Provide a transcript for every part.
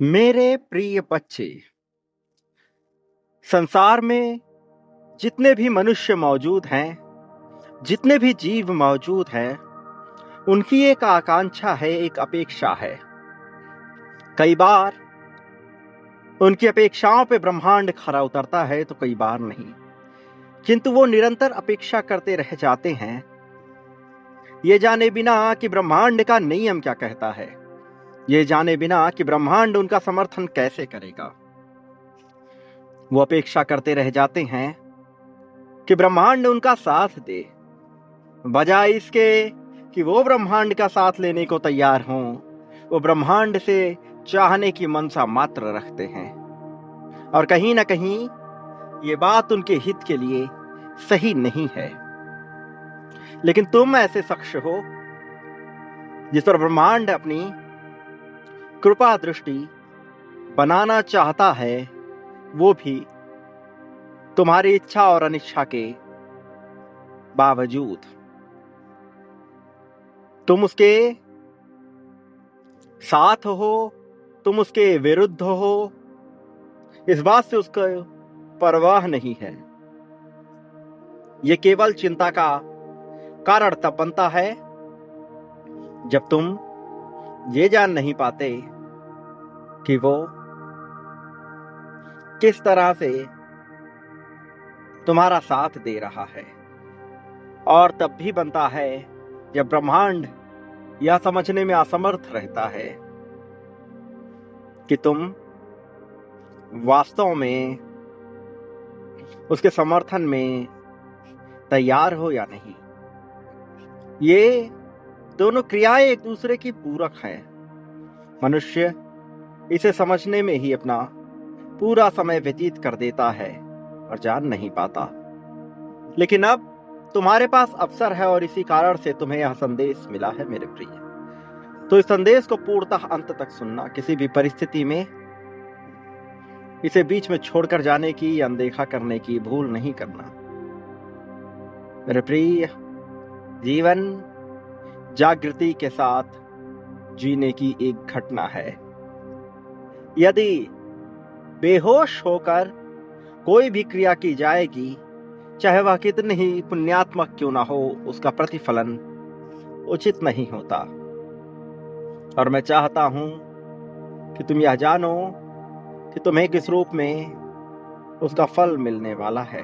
मेरे प्रिय बच्चे, संसार में जितने भी मनुष्य मौजूद हैं, जितने भी जीव मौजूद हैं, उनकी एक आकांक्षा है, एक अपेक्षा है। कई बार उनकी अपेक्षाओं पे ब्रह्मांड खरा उतरता है तो कई बार नहीं, किंतु वो निरंतर अपेक्षा करते रह जाते हैं, ये जाने बिना कि ब्रह्मांड का नियम क्या कहता है, ये जाने बिना कि ब्रह्मांड उनका समर्थन कैसे करेगा। वो अपेक्षा करते रह जाते हैं कि ब्रह्मांड उनका साथ दे, बजाय इसके कि वो ब्रह्मांड का साथ लेने को तैयार हों। वो ब्रह्मांड से चाहने की मनसा मात्र रखते हैं और कहीं ना कहीं ये बात उनके हित के लिए सही नहीं है। लेकिन तुम ऐसे शख्स हो जिस पर ब्रह्मांड अपनी कृपा दृष्टि बनाना चाहता है, वो भी तुम्हारी इच्छा और अनिच्छा के बावजूद। तुम उसके साथ हो, तुम उसके विरुद्ध हो, इस बात से उसका परवाह नहीं है। यह केवल चिंता का कारण तब बनता है जब तुम ये जान नहीं पाते कि वो किस तरह से तुम्हारा साथ दे रहा है। और तब भी बनता है जब ब्रह्मांड यह समझने में असमर्थ रहता है कि तुम वास्तव में उसके समर्थन में तैयार हो या नहीं। ये दोनों क्रियाएं एक दूसरे की पूरक हैं। मनुष्य इसे समझने में ही अपना पूरा समय व्यतीत कर देता है और जान नहीं पाता। लेकिन अब तुम्हारे पास अवसर है और इसी कारण से तुम्हें यह संदेश मिला है मेरे प्रिय। तो इस संदेश को पूर्णतः अंत तक सुनना, किसी भी परिस्थिति में इसे बीच में छोड़कर जाने की या अनदेखा करने की भूल नहीं करना। मेरे प्रिय, जीवन जागृति के साथ जीने की एक घटना है। यदि बेहोश होकर कोई भी क्रिया की जाएगी, चाहे वह कितनी ही पुण्यात्मक क्यों ना हो, उसका प्रतिफलन उचित नहीं होता। और मैं चाहता हूं कि तुम यह जानो कि तुम्हें किस रूप में उसका फल मिलने वाला है।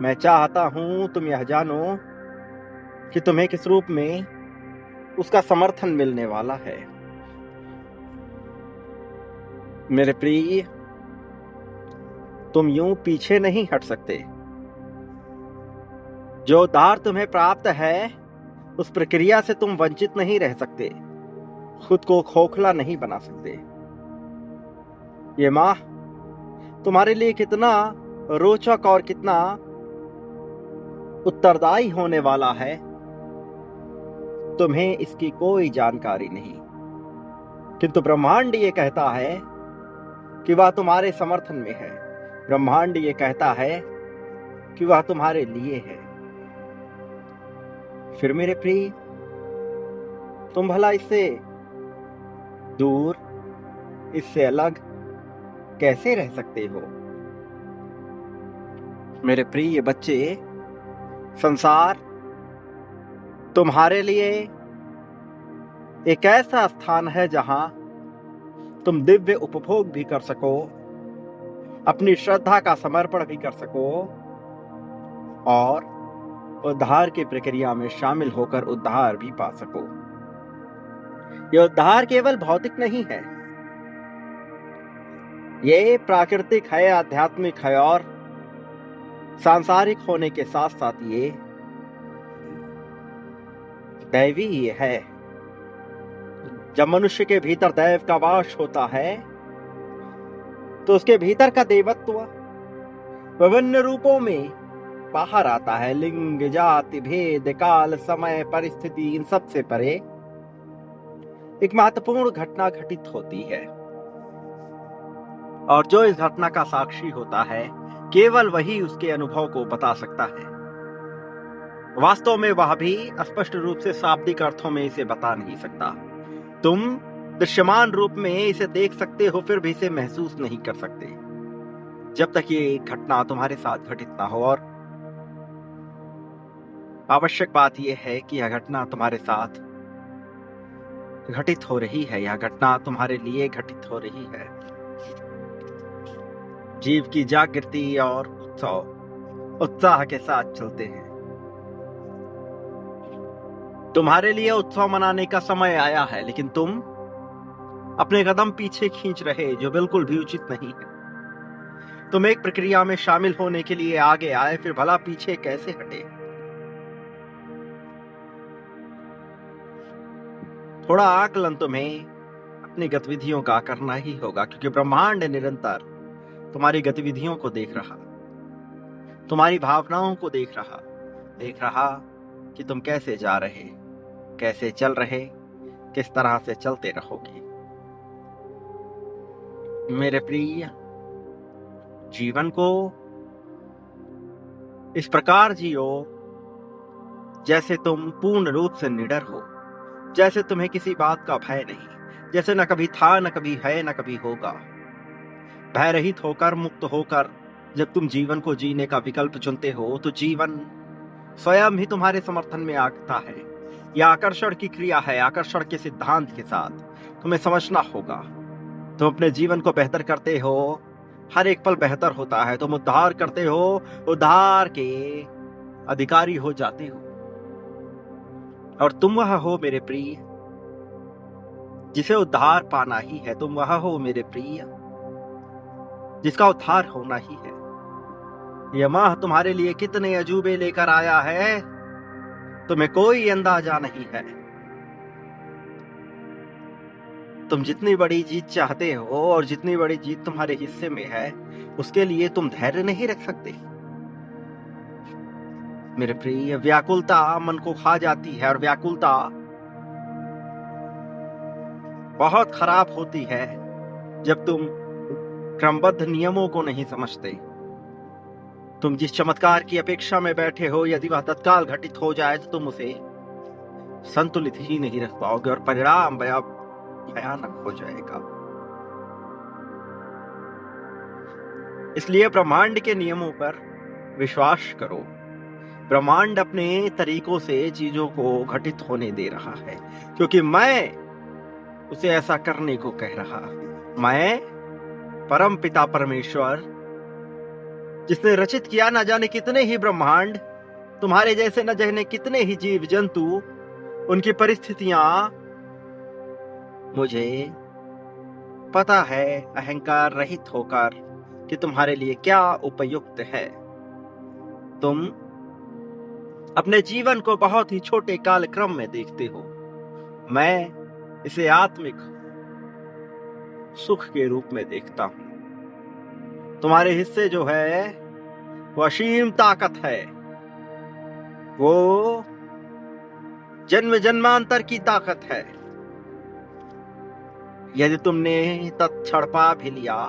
मैं चाहता हूं तुम यह जानो कि तुम्हें किस रूप में उसका समर्थन मिलने वाला है। मेरे प्रिय, तुम यूं पीछे नहीं हट सकते। जो उद्धार तुम्हें प्राप्त है, उस प्रक्रिया से तुम वंचित नहीं रह सकते, खुद को खोखला नहीं बना सकते। ये माह तुम्हारे लिए कितना रोचक और कितना उत्तरदायी होने वाला है, तुम्हें इसकी कोई जानकारी नहीं। किंतु ब्रह्मांड ये कहता है कि वह तुम्हारे समर्थन में है। ब्रह्मांड ये कहता है कि वह तुम्हारे लिए है। फिर मेरे प्रिय, तुम भला इससे दूर, इससे अलग कैसे रह सकते हो? मेरे प्रिय बच्चे, संसार तुम्हारे लिए एक ऐसा स्थान है जहां तुम दिव्य उपभोग भी कर सको, अपनी श्रद्धा का समर्पण भी कर सको और उद्धार की प्रक्रिया में शामिल होकर उद्धार भी पा सको। यह उद्धार केवल भौतिक नहीं है, यह प्राकृतिक है, आध्यात्मिक है और सांसारिक होने के साथ साथ ये दैवी है। जब मनुष्य के भीतर दैव का वास होता है तो उसके भीतर का देवत्व विभिन्न रूपों में बाहर आता है। लिंग, जाति, भेद, काल, समय, परिस्थिति, इन सब से परे एक महत्वपूर्ण घटना घटित होती है और जो इस घटना का साक्षी होता है, केवल वही उसके अनुभव को बता सकता है। वास्तव में वह भी स्पष्ट रूप से शाब्दिक अर्थों में इसे बता नहीं सकता। तुम दृश्यमान रूप में इसे देख सकते हो, फिर भी इसे महसूस नहीं कर सकते जब तक ये घटना तुम्हारे साथ घटित ना हो। और आवश्यक बात यह है कि यह घटना तुम्हारे साथ घटित हो रही है, यह घटना तुम्हारे लिए घटित हो रही है। जीव की जागृति और उत्साह के साथ चलते हैं। तुम्हारे लिए उत्सव मनाने का समय आया है, लेकिन तुम अपने कदम पीछे खींच रहे, जो बिल्कुल भी उचित नहीं है। तुम एक प्रक्रिया में शामिल होने के लिए आगे आए, फिर भला पीछे कैसे हटे। थोड़ा आकलन तुम्हें अपनी गतिविधियों का करना ही होगा, क्योंकि ब्रह्मांड निरंतर तुम्हारी गतिविधियों को देख रहा, तुम्हारी भावनाओं को देख रहा कि तुम कैसे जा रहे, कैसे चल रहे, किस तरह से चलते रहोगे। मेरे प्रिय, जीवन को इस प्रकार जियो जैसे तुम पूर्ण रूप से निडर हो, जैसे तुम्हें किसी बात का भय नहीं, जैसे न कभी था, न कभी है, न कभी होगा। भय रहित होकर, मुक्त होकर जब तुम जीवन को जीने का विकल्प चुनते हो, तो जीवन स्वयं ही तुम्हारे समर्थन में आता है। यह आकर्षण की क्रिया है, आकर्षण के सिद्धांत के साथ तुम्हें समझना होगा। तुम अपने जीवन को बेहतर करते हो, हर एक पल बेहतर होता है। तुम उद्धार करते हो, उद्धार के अधिकारी हो जाते हो। और तुम वह हो मेरे प्रिय जिसे उद्धार पाना ही है। तुम वह हो मेरे प्रिय जिसका उद्धार होना ही है। यह माह तुम्हारे लिए कितने अजूबे लेकर आया है, तुम्हें कोई अंदाजा नहीं है। तुम जितनी बड़ी जीत चाहते हो और जितनी बड़ी जीत तुम्हारे हिस्से में है, उसके लिए तुम धैर्य नहीं रख सकते। मेरे प्रिय, व्याकुलता मन को खा जाती है, और व्याकुलता बहुत खराब होती है जब तुम क्रमबद्ध नियमों को नहीं समझते। तुम जिस चमत्कार की अपेक्षा में बैठे हो, यदि वह तत्काल घटित हो जाए तो तुम उसे संतुलित ही नहीं रख पाओगे, और परिणाम भयानक हो जाएगा। इसलिए ब्रह्मांड के नियमों पर विश्वास करो। ब्रह्मांड अपने तरीकों से चीजों को घटित होने दे रहा है, क्योंकि मैं उसे ऐसा करने को कह रहा हूं। मैं परम पिता परमेश्वर, जिसने रचित किया न जाने कितने ही ब्रह्मांड, तुम्हारे जैसे न जाने कितने ही जीव जंतु, उनकी परिस्थितियां मुझे पता है, अहंकार रहित होकर, कि तुम्हारे लिए क्या उपयुक्त है। तुम अपने जीवन को बहुत ही छोटे कालक्रम में देखते हो। मैं इसे आत्मिक सुख के रूप में देखता हूं। तुम्हारे हिस्से जो है वो असीम ताकत है, वो जन्म जन्मांतर की ताकत है। यदि तुमने तत्क्षण पा भी लिया,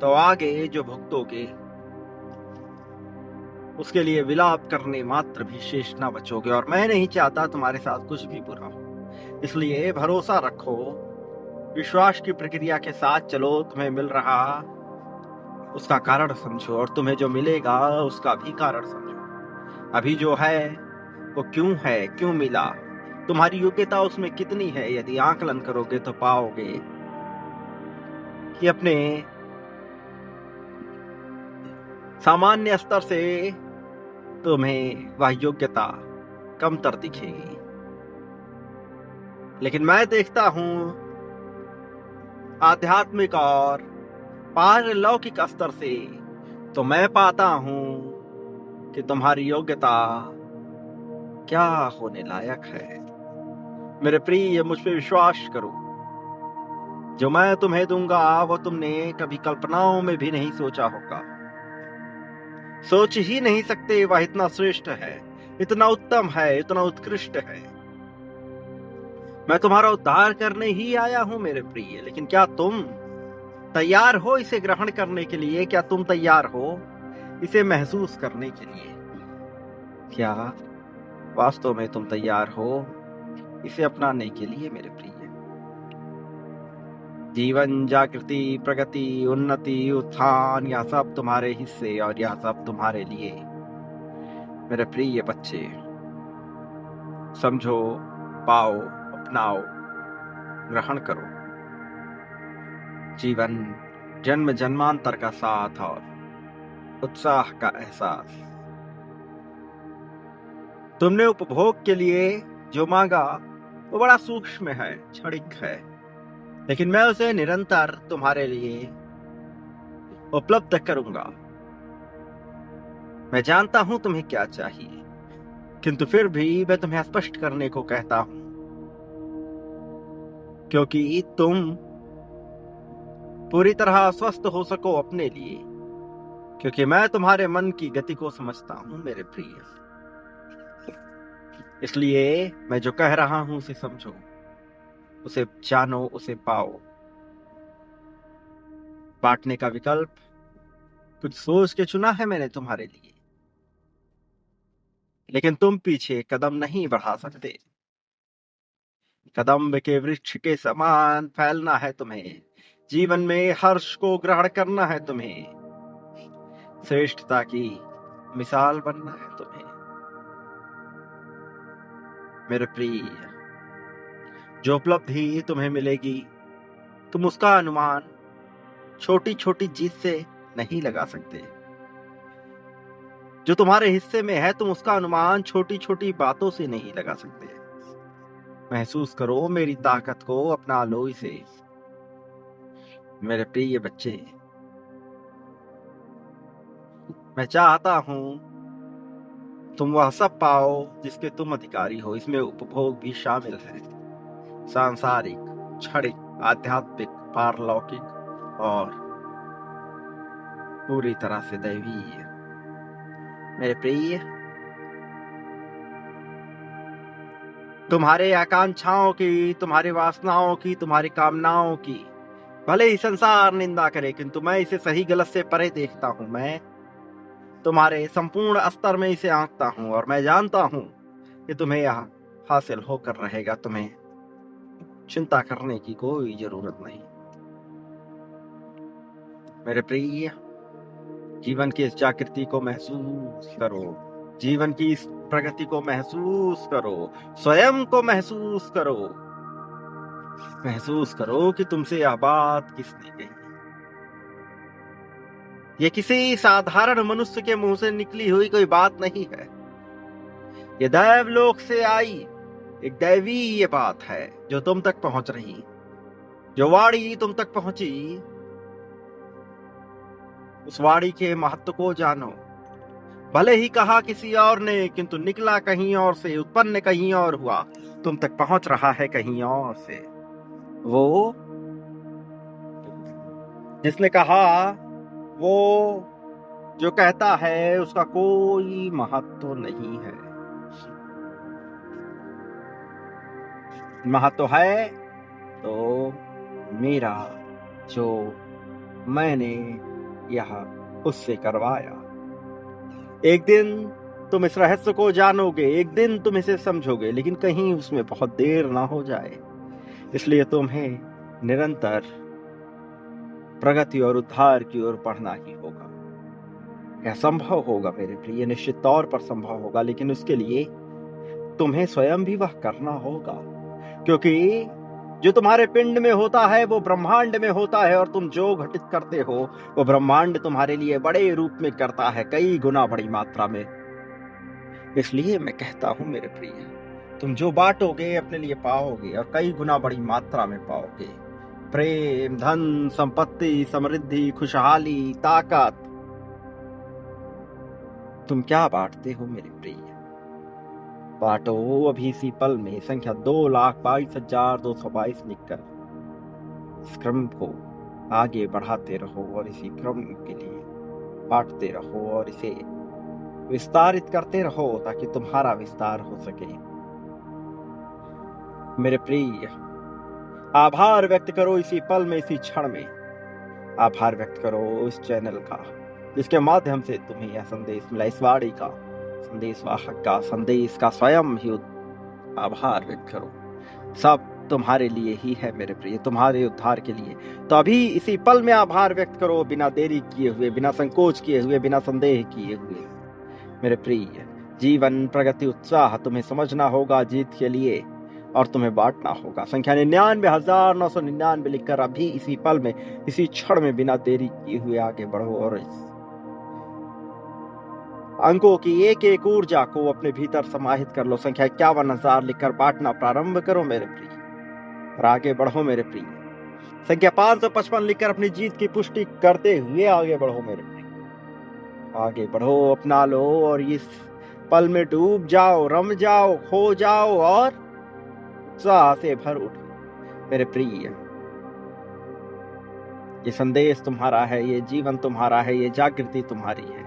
तो आगे जो भुगतोगे उसके लिए विलाप करने मात्र भी शेष ना बचोगे। और मैं नहीं चाहता तुम्हारे साथ कुछ भी बुरा हो, इसलिए भरोसा रखो, विश्वास की प्रक्रिया के साथ चलो। तुम्हें मिल रहा उसका कारण समझो, और तुम्हें जो मिलेगा उसका भी कारण समझो। अभी जो है वो क्यों है, क्यों मिला, तुम्हारी योग्यता उसमें कितनी है। यदि आकलन करोगे तो पाओगे कि अपने सामान्य स्तर से तुम्हें वह योग्यता कमतर दिखेगी। लेकिन मैं देखता हूं आध्यात्मिक और पारलौकिक स्तर से, तो मैं पाता हूं कि तुम्हारी योग्यता क्या होने लायक है। मेरे प्रिय, मुझ पे विश्वास करो। जो मैं तुम्हें दूंगा वो तुमने कभी कल्पनाओं में भी नहीं सोचा होगा। सोच ही नहीं सकते वह इतना श्रेष्ठ है, इतना उत्तम है, इतना उत्कृष्ट है। मैं तुम्हारा उद्धार करने ही आया हूं मेरे प्रिय, लेकिन क्या तुम तैयार हो इसे ग्रहण करने के लिए? क्या तुम तैयार हो इसे महसूस करने के लिए? क्या वास्तव में तुम तैयार हो इसे अपनाने के लिए मेरे प्रिय? जीवन, जागृति, प्रगति, उन्नति, उत्थान, यह सब तुम्हारे हिस्से और यह सब तुम्हारे लिए। मेरे प्रिय बच्चे, समझो, पाओ, अपनाओ, ग्रहण करो। जीवन जन्म जन्मांतर का साथ और उत्साह का एहसास। तुमने उपभोग के लिए जो मांगा वो बड़ा सूक्ष्म है, क्षणिक है, लेकिन मैं उसे निरंतर तुम्हारे लिए उपलब्ध करूंगा। मैं जानता हूं तुम्हें क्या चाहिए, किंतु फिर भी मैं तुम्हें स्पष्ट करने को कहता हूं, क्योंकि तुम पूरी तरह स्वस्थ हो सको अपने लिए, क्योंकि मैं तुम्हारे मन की गति को समझता हूं मेरे प्रिय। इसलिए मैं जो कह रहा हूं उसे समझो, उसे जानो, उसे पाओ। बांटने का विकल्प कुछ सोच के चुना है मैंने तुम्हारे लिए, लेकिन तुम पीछे कदम नहीं बढ़ा सकते। कदम के वृक्ष के समान फैलना है तुम्हें, जीवन में हर्ष को ग्रहण करना है तुम्हें, श्रेष्ठता की मिसाल बनना है तुम्हें। मेरे प्रिय, जो उपलब्धि तुम्हें मिलेगी तुम उसका अनुमान छोटी छोटी चीज से नहीं लगा सकते। जो तुम्हारे हिस्से में है तुम उसका अनुमान छोटी छोटी बातों से नहीं लगा सकते। महसूस करो मेरी ताकत को, अपना लो इसे। मेरे प्रिय बच्चे, मैं चाहता हूं तुम वह सब पाओ जिसके तुम अधिकारी हो। इसमें उपभोग भी शामिल है, सांसारिक, क्षणिक, आध्यात्मिक, पारलौकिक और पूरी तरह से दैवीय। मेरे प्रिय, तुम्हारे आकांक्षाओं की, तुम्हारी वासनाओं की, तुम्हारी कामनाओं की भले ही संसार निंदा करे, किंतु मैं इसे सही गलत से परे देखता हूं। मैं तुम्हारे संपूर्ण स्तर में इसे आंकता हूं और मैं जानता हूं कि तुम्हें यह हासिल होकर रहेगा। तुम्हें चिंता करने की कोई जरूरत नहीं। मेरे प्रिय, जीवन की इस जागृति को महसूस करो, जीवन की इस प्रगति को महसूस करो, स्वयं को महसूस करो। महसूस करो कि तुमसे यह बात किसने कही। ये किसी साधारण मनुष्य के मुंह से निकली हुई कोई बात नहीं है। ये दैवलोक से आई एक दैवीय बात है जो तुम तक पहुंच रही। जो वाणी तुम तक पहुंची, उस वाणी के महत्व को जानो। भले ही कहा किसी और ने, किंतु निकला कहीं और से, उत्पन्न कहीं और हुआ, तुम तक पहुंच रहा है कहीं और से। वो जिसने कहा, वो जो कहता है, उसका कोई महत्व नहीं है। महत्व है तो मेरा, जो मैंने यह उससे करवाया। एक दिन तुम इस रहस्य को जानोगे, एक दिन तुम इसे समझोगे, लेकिन कहीं उसमें बहुत देर ना हो जाए। इसलिए तुम्हें निरंतर प्रगति और उद्धार की ओर बढ़ना ही होगा। यह संभव होगा मेरे प्रिय, निश्चित तौर पर संभव होगा, लेकिन उसके लिए तुम्हें स्वयं भी वह करना होगा। क्योंकि जो तुम्हारे पिंड में होता है वो ब्रह्मांड में होता है, और तुम जो घटित करते हो वो ब्रह्मांड तुम्हारे लिए बड़े रूप में करता है, कई गुना बड़ी मात्रा में। इसलिए मैं कहता हूं मेरे प्रिय, तुम जो बांटोगे अपने लिए पाओगे, और कई गुना बड़ी मात्रा में पाओगे। प्रेम, धन, संपत्ति, समृद्धि, खुशहाली, ताकत। तुम क्या बांटते हो मेरे प्रिय? बांटो अभी इसी पल में संख्या 2,22,222 लिखकर। इस क्रम को आगे बढ़ाते रहो और इसी क्रम के लिए बांटते रहो और इसे विस्तारित करते रहो ताकि तुम्हारा विस्तार हो सके। मेरे प्रिय, आभार व्यक्त करो इसी पल में, इसी क्षण में। आभार व्यक्त करो इस चैनल का, जिसके माध्यम से तुम्हें यह संदेश मिला, इस वाणी का, संदेश वाहक का, संदेश का स्वयं ही आभार व्यक्त करो। सब तुम्हारे लिए ही है मेरे प्रिय, तुम्हारे उद्धार के लिए। तो अभी इसी पल में आभार व्यक्त करो, बिना देरी किए हुए, बिना संकोच किए हुए, बिना संदेह किए हुए। मेरे प्रिय, जीवन, प्रगति, उत्साह तुम्हें समझना होगा जीत के लिए, और तुम्हें बांटना होगा। संख्या 99,999 लिखकर अभी इसी पल में, इसी क्षण में, बिना देरी किए हुए आगे बढ़ो और इस अंकों की एक एक ऊर्जा को अपने भीतर समाहित कर लो। संख्या 51,000 लिखकर बांटना प्रारंभ करो मेरे प्रिय, और आगे बढ़ो मेरे प्रिय। संख्या 555 लिखकर अपनी जीत की पुष्टि करते हुए आगे बढ़ो मेरे प्रिय। आगे बढ़ो, अपना लो, और इस पल में डूब जाओ, रम जाओ, खो जाओ, और उत्साह से भर उठो मेरे प्रिय। ये संदेश तुम्हारा है, ये जीवन तुम्हारा है, ये जागृति तुम्हारी है,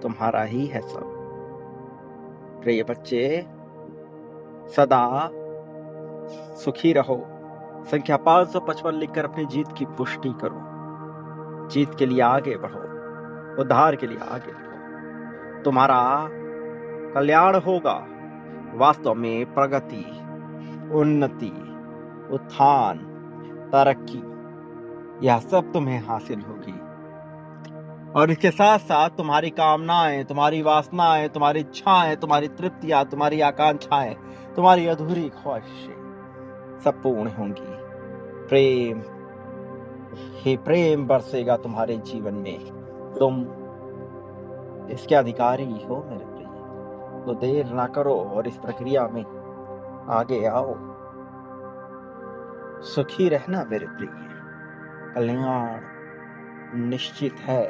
तुम्हारा ही है सब। प्रिय बच्चे, सदा सुखी रहो। संख्या 555 लिखकर अपनी जीत की पुष्टि करो, जीत के लिए आगे बढ़ो, उद्धार के लिए आगे बढ़ो। तुम्हारा कल्याण होगा। वास्तव में प्रगति, उन्नति, उत्थान, तरक्की, यह सब तुम्हें हासिल होगी। और इसके साथ साथ तुम्हारी कामनाएं, तुम्हारी वासनाएं, तुम्हारी इच्छाएं, तुम्हारी तृप्तियां, तुम्हारी आकांक्षाएं, तुम्हारी अधूरी ख्वाहिशें सब पूर्ण होंगी। प्रेम ही प्रेम बरसेगा तुम्हारे जीवन में। तुम इसके अधिकारी हो मेरे प्रिय, तो देर ना करो और इस प्रक्रिया में आगे आओ। सुखी रहना मेरे प्रिय, कल्याण निश्चित है।